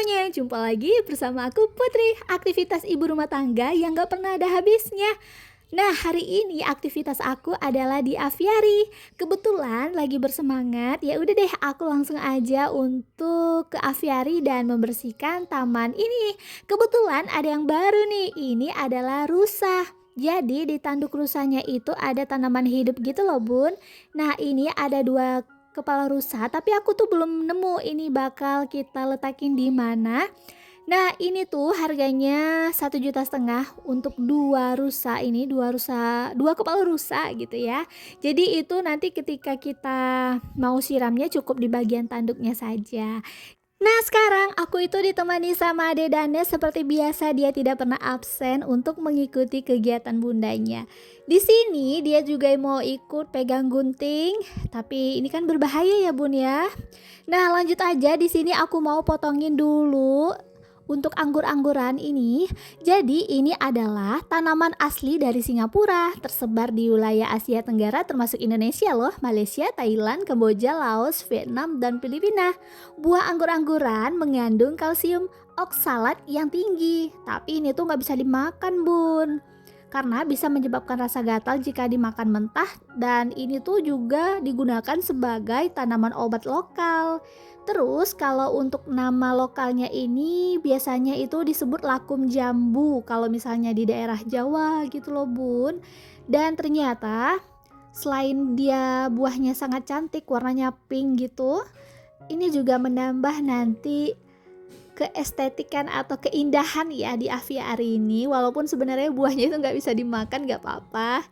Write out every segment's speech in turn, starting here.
semuanya, jumpa lagi bersama aku Putri, aktivitas ibu rumah tangga yang gak pernah ada habisnya. Nah, hari ini aktivitas aku adalah di aviari. Kebetulan lagi bersemangat, ya udah deh aku langsung aja untuk ke aviari dan membersihkan taman ini. Kebetulan ada yang baru nih, ini adalah rusa. Jadi di tanduk rusanya itu ada tanaman hidup gitu loh bun. Nah ini ada dua kepala rusa, tapi aku tuh belum nemu ini bakal kita letakin di mana. Nah ini tuh harganya 1,5 juta untuk dua rusa ini, dua kepala rusa gitu ya. Jadi itu nanti ketika kita mau siramnya cukup di bagian tanduknya saja. Nah sekarang aku itu ditemani sama Ade Dane, seperti biasa dia tidak pernah absen untuk mengikuti kegiatan bundanya. Di sini dia juga mau ikut pegang gunting, tapi ini kan berbahaya ya bun ya. Nah lanjut aja, di sini aku mau potongin dulu untuk anggur-angguran ini. Jadi ini adalah tanaman asli dari Singapura, tersebar di wilayah Asia Tenggara termasuk Indonesia loh, Malaysia, Thailand, Kamboja, Laos, Vietnam, dan Filipina. Buah anggur-angguran mengandung kalsium oksalat yang tinggi, tapi ini tuh nggak bisa dimakan bun, karena bisa menyebabkan rasa gatal jika dimakan mentah, dan ini tuh juga digunakan sebagai tanaman obat lokal. Terus kalau untuk nama lokalnya ini biasanya itu disebut lakum jambu kalau misalnya di daerah Jawa gitu loh bun. Dan ternyata selain dia buahnya sangat cantik, warnanya pink gitu, ini juga menambah nanti keestetikan atau keindahan ya di aviari ini. Walaupun sebenarnya buahnya itu nggak bisa dimakan, nggak apa-apa.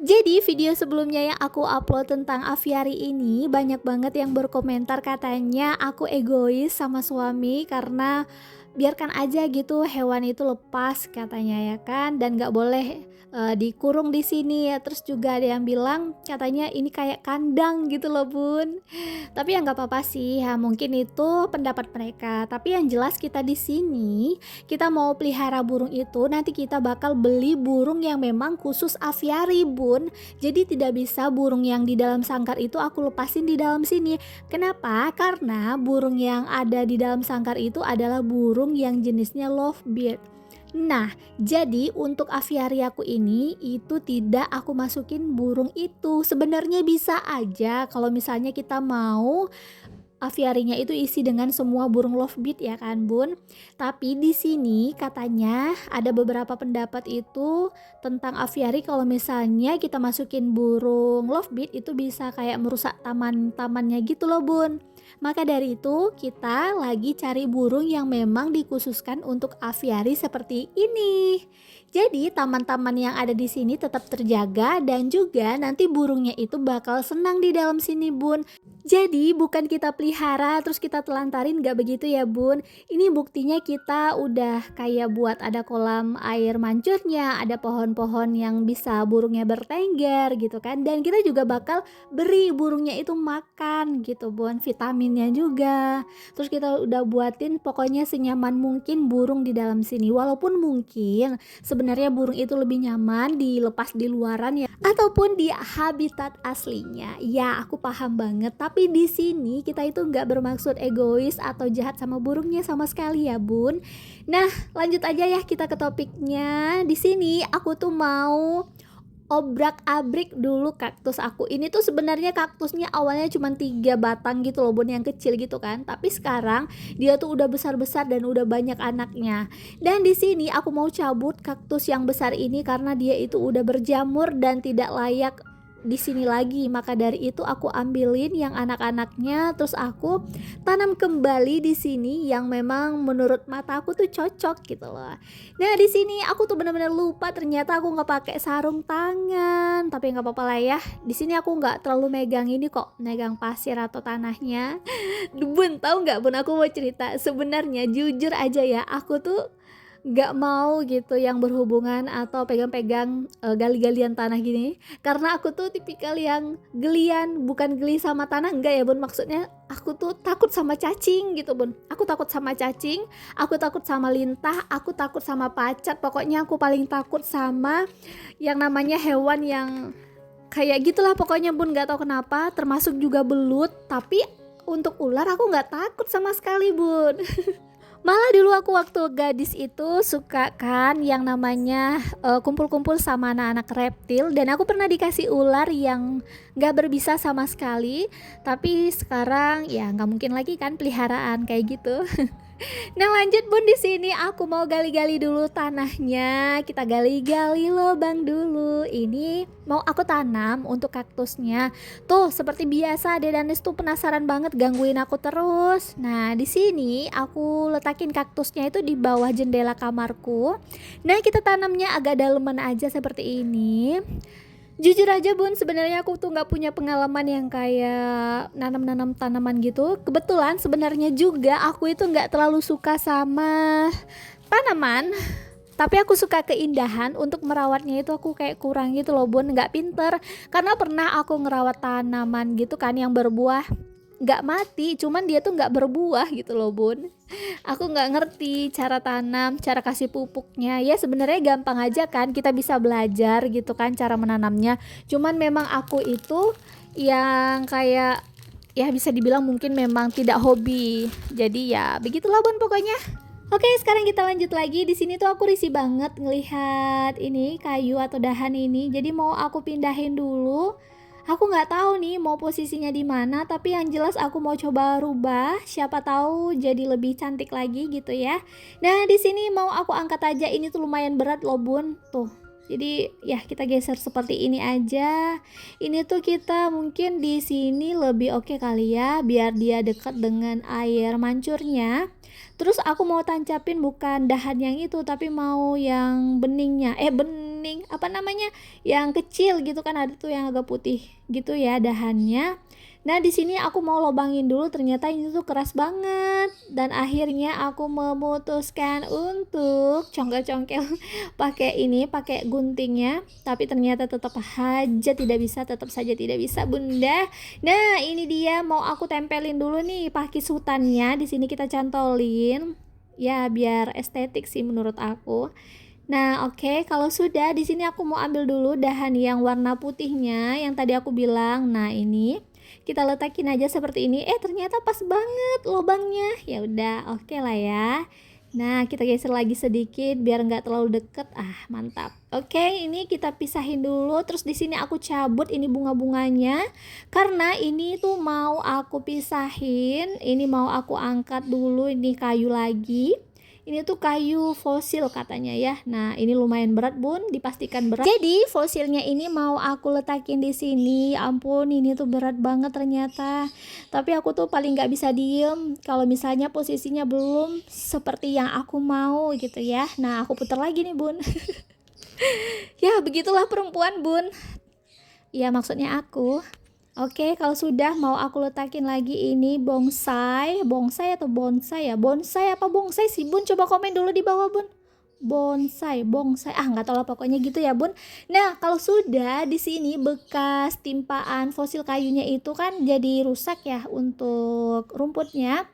Jadi video sebelumnya yang aku upload tentang aviari ini banyak banget yang berkomentar katanya aku egois sama suami karena biarkan aja gitu hewan itu lepas katanya ya kan, dan nggak boleh dikurung di sini ya. Terus juga ada yang bilang katanya ini kayak kandang gitu loh bun. Tapi ya nggak apa-apa sih ya, mungkin itu pendapat mereka. Tapi yang jelas kita di sini kita mau pelihara burung itu, nanti kita bakal beli burung yang memang khusus aviari bun. Jadi tidak bisa burung yang di dalam sangkar itu aku lepasin di dalam sini. Kenapa? Karena burung yang ada di dalam sangkar itu adalah burung yang jenisnya lovebird. Nah, jadi untuk aviari aku ini itu tidak aku masukin burung itu. Sebenarnya bisa aja kalau misalnya kita mau aviarinya itu isi dengan semua burung lovebird ya kan bun. Tapi di sini katanya ada beberapa pendapat itu tentang aviari, kalau misalnya kita masukin burung lovebird itu bisa kayak merusak taman-tamannya gitu loh bun. Maka dari itu kita lagi cari burung yang memang dikhususkan untuk aviari seperti ini. Jadi taman-taman yang ada di sini tetap terjaga dan juga nanti burungnya itu bakal senang di dalam sini bun. Jadi bukan kita pelihara terus kita telantarin, gak begitu ya bun. Ini buktinya kita udah kayak buat ada kolam air mancurnya, ada pohon-pohon yang bisa burungnya bertengger gitu kan. Dan kita juga bakal beri burungnya itu makan gitu bun, vitaminnya juga. Terus kita udah buatin pokoknya senyaman mungkin burung di dalam sini. Walaupun mungkin sebenarnya burung itu lebih nyaman dilepas di luaran ya, ataupun di habitat aslinya. Ya aku paham banget, tapi di sini kita itu nggak bermaksud egois atau jahat sama burungnya sama sekali ya bun. Nah lanjut aja ya kita ke topiknya. Di sini aku tuh mau obrak-abrik dulu kaktus aku. Ini tuh sebenarnya kaktusnya awalnya cuma 3 batang gitu loh bun, yang kecil gitu kan. Tapi sekarang dia tuh udah besar-besar dan udah banyak anaknya. Dan di sini aku mau cabut kaktus yang besar ini karena dia itu udah berjamur dan tidak layak di sini lagi. Maka dari itu aku ambilin yang anak-anaknya, terus aku tanam kembali di sini yang memang menurut mata aku tuh cocok gitu loh. Nah di sini aku tuh benar-benar lupa, ternyata aku nggak pakai sarung tangan. Tapi nggak apa-apa lah ya. Di sini aku nggak terlalu megang ini kok, megang pasir atau tanahnya. Bun tahu nggak bun, aku mau cerita. Sebenarnya jujur aja ya, aku tuh nggak mau gitu yang berhubungan atau pegang-pegang gali-galian tanah gini, karena aku tuh tipikal yang gelian, bukan geli sama tanah enggak ya bun, maksudnya aku tuh takut sama cacing gitu bun. Aku takut sama cacing, aku takut sama lintah, aku takut sama pacat, pokoknya aku paling takut sama yang namanya hewan yang kayak gitulah pokoknya bun, nggak tahu kenapa, termasuk juga belut. Tapi untuk ular aku nggak takut sama sekali bun. Malah dulu aku waktu gadis itu suka kan yang namanya kumpul-kumpul sama anak-anak reptil, dan aku pernah dikasih ular yang nggak berbisa sama sekali. Tapi sekarang ya nggak mungkin lagi kan peliharaan kayak gitu. Nah lanjut bun, di sini aku mau gali-gali dulu tanahnya. Kita gali-gali lubang dulu. Ini mau aku tanam untuk kaktusnya. Tuh seperti biasa Dedanis tuh penasaran banget gangguin aku terus. Nah di sini aku letakin kaktusnya itu di bawah jendela kamarku. Nah kita tanamnya agak daleman aja seperti ini. Jujur aja bun, sebenarnya aku tuh nggak punya pengalaman yang kayak nanam-nanam tanaman gitu. Kebetulan sebenarnya juga aku itu nggak terlalu suka sama tanaman, tapi aku suka keindahan. Untuk merawatnya itu aku kayak kurang gitu loh bun, nggak pinter. Karena pernah aku ngerawat tanaman gitu kan yang berbuah, nggak mati, cuman dia tuh nggak berbuah gitu loh bun. Aku nggak ngerti cara tanam, cara kasih pupuknya. Ya sebenarnya gampang aja kan, kita bisa belajar gitu kan cara menanamnya. Cuman memang aku itu yang kayak ya bisa dibilang mungkin memang tidak hobi. Jadi ya begitulah bun pokoknya. Oke, sekarang kita lanjut lagi. Di sini tuh aku risih banget ngelihat ini kayu atau dahan ini. Jadi mau aku pindahin dulu. Aku nggak tahu nih mau posisinya di mana, tapi yang jelas aku mau coba rubah. Siapa tahu jadi lebih cantik lagi gitu ya. Nah, di sini mau aku angkat aja. Ini tuh lumayan berat loh, Bun. Tuh. Jadi ya kita geser seperti ini aja. Ini tuh kita mungkin di sini lebih oke kali ya, biar dia dekat dengan air mancurnya. Terus aku mau tancapin bukan dahan yang itu, tapi mau yang beningnya. Bening apa namanya? Yang kecil gitu kan, ada tuh yang agak putih gitu ya dahannya. Nah di sini aku mau lobangin dulu, ternyata ini tuh keras banget, dan akhirnya aku memutuskan untuk congkel-congkel pakai ini, pakai guntingnya, tapi ternyata tetap aja tidak bisa, tetap saja tidak bisa bunda. Nah ini dia mau aku tempelin dulu nih pakai sutannya, di sini kita cantolin ya biar estetik sih menurut aku. Nah, oke, kalau sudah di sini aku mau ambil dulu dahan yang warna putihnya yang tadi aku bilang. Nah, ini kita letakin aja seperti ini. Ternyata pas banget lubangnya. Ya udah, oke lah ya. Nah, kita geser lagi sedikit biar nggak terlalu deket. Mantap. Oke, ini kita pisahin dulu. Terus di sini aku cabut ini bunga-bunganya karena ini tuh mau aku pisahin. Ini mau aku angkat dulu, ini kayu lagi. Ini tuh kayu fosil katanya ya. Nah, ini lumayan berat, Bun, dipastikan berat. Jadi, fosilnya ini mau aku letakin di sini. Ampun, ini tuh berat banget ternyata. Tapi aku tuh paling nggak bisa diem kalau misalnya posisinya belum seperti yang aku mau gitu ya. Nah, aku putar lagi nih, Bun. Ya, begitulah perempuan, Bun. Ya, maksudnya aku. Oke, kalau sudah mau aku letakin lagi ini bonsai atau bonsai ya? Bonsai apa bonsai sih, Bun? Coba komen dulu di bawah, Bun. Bonsai, nggak tahu lah pokoknya gitu ya, Bun. Nah, kalau sudah di sini bekas timpaan fosil kayunya itu kan jadi rusak ya untuk rumputnya.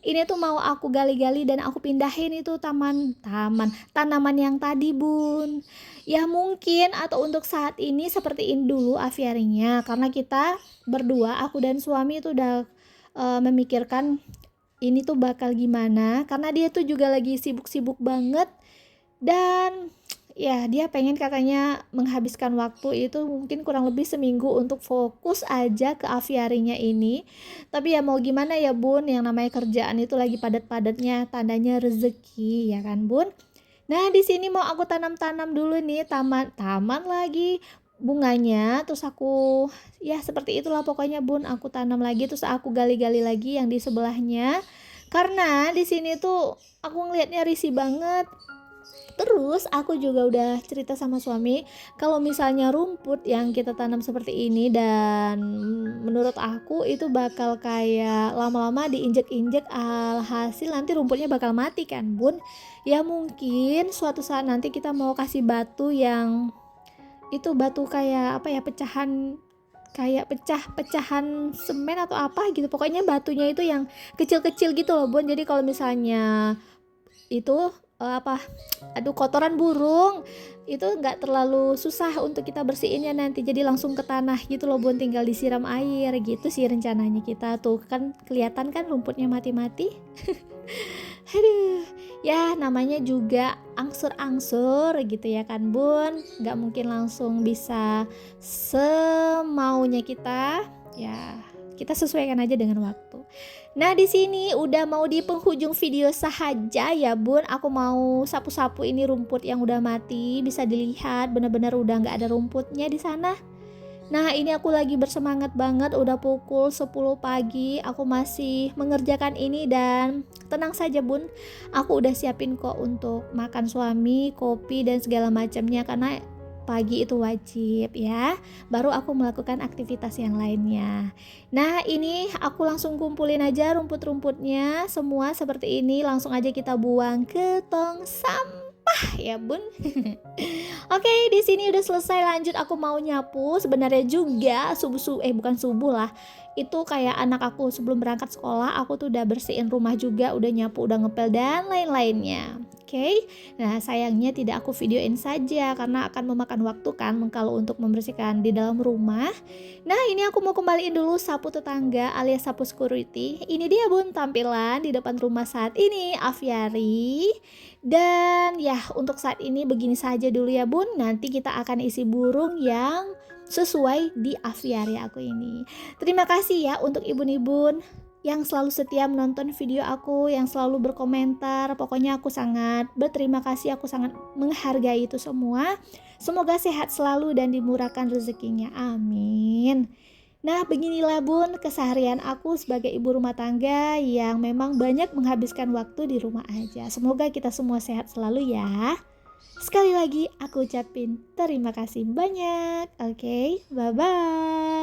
Ini tuh mau aku gali-gali dan aku pindahin itu tanaman yang tadi, Bun. Ya mungkin atau untuk saat ini seperti ini dulu aviarinya, karena kita berdua, aku dan suami itu udah memikirkan ini tuh bakal gimana, karena dia tuh juga lagi sibuk-sibuk banget, dan ya dia pengen katanya menghabiskan waktu itu mungkin kurang lebih seminggu untuk fokus aja ke aviarinya ini. Tapi ya mau gimana ya Bun, yang namanya kerjaan itu lagi padat-padatnya, tandanya rezeki ya kan Bun. Nah di sini mau aku tanam-tanam dulu nih, taman lagi bunganya, terus aku ya seperti itulah pokoknya Bun, aku tanam lagi, terus aku gali-gali lagi yang di sebelahnya, karena di sini tuh aku ngelihatnya risih banget. Terus aku juga udah cerita sama suami kalau misalnya rumput yang kita tanam seperti ini, dan menurut aku itu bakal kayak lama-lama diinjek-injek, alhasil nanti rumputnya bakal mati kan Bun. Ya mungkin suatu saat nanti kita mau kasih batu yang itu batu kayak apa ya, kayak pecah-pecahan semen atau apa gitu. Pokoknya batunya itu yang kecil-kecil gitu loh Bun. Jadi kalau misalnya itu kotoran burung itu nggak terlalu susah untuk kita bersihinnya nanti, jadi langsung ke tanah gitu loh Bun, tinggal disiram air gitu sih rencananya. Kita tuh kan kelihatan kan rumputnya mati-mati. Aduh, Ya namanya juga angsur-angsur gitu ya kan bun, nggak mungkin langsung bisa semaunya kita, ya kita sesuaikan aja dengan waktu. Nah di sini udah mau di penghujung video sahaja ya bun, aku mau sapu-sapu ini rumput yang udah mati, bisa dilihat bener-bener udah nggak ada rumputnya di sana. Nah ini aku lagi bersemangat banget, udah pukul 10 pagi, aku masih mengerjakan ini dan tenang saja bun, aku udah siapin kok untuk makan suami, kopi dan segala macamnya karena pagi itu wajib ya, baru aku melakukan aktivitas yang lainnya. Nah ini aku langsung kumpulin aja rumput-rumputnya semua seperti ini, langsung aja kita buang ke tong sampah ya bun. Oke, di sini udah selesai, lanjut aku mau nyapu. Sebenarnya juga bukan subuh lah. Itu kayak anak aku sebelum berangkat sekolah, aku tuh udah bersihin rumah juga, udah nyapu, udah ngepel dan lain-lainnya. Oke. Nah, sayangnya tidak aku videoin saja karena akan memakan waktu kan kalau untuk membersihkan di dalam rumah. Nah, ini aku mau kembaliin dulu sapu tetangga alias sapu security. Ini dia bun tampilan di depan rumah saat ini, Aviary. Dan ya untuk saat ini begini saja dulu ya bun, nanti kita akan isi burung yang sesuai di aviary aku ini. Terima kasih ya untuk ibun-ibun yang selalu setia menonton video aku, yang selalu berkomentar. Pokoknya aku sangat berterima kasih, aku sangat menghargai itu semua. Semoga sehat selalu dan dimurahkan rezekinya, amin. Nah, beginilah bun keseharian aku sebagai ibu rumah tangga yang memang banyak menghabiskan waktu di rumah aja. Semoga kita semua sehat selalu ya. Sekali lagi aku ucapin terima kasih banyak. Oke, bye-bye.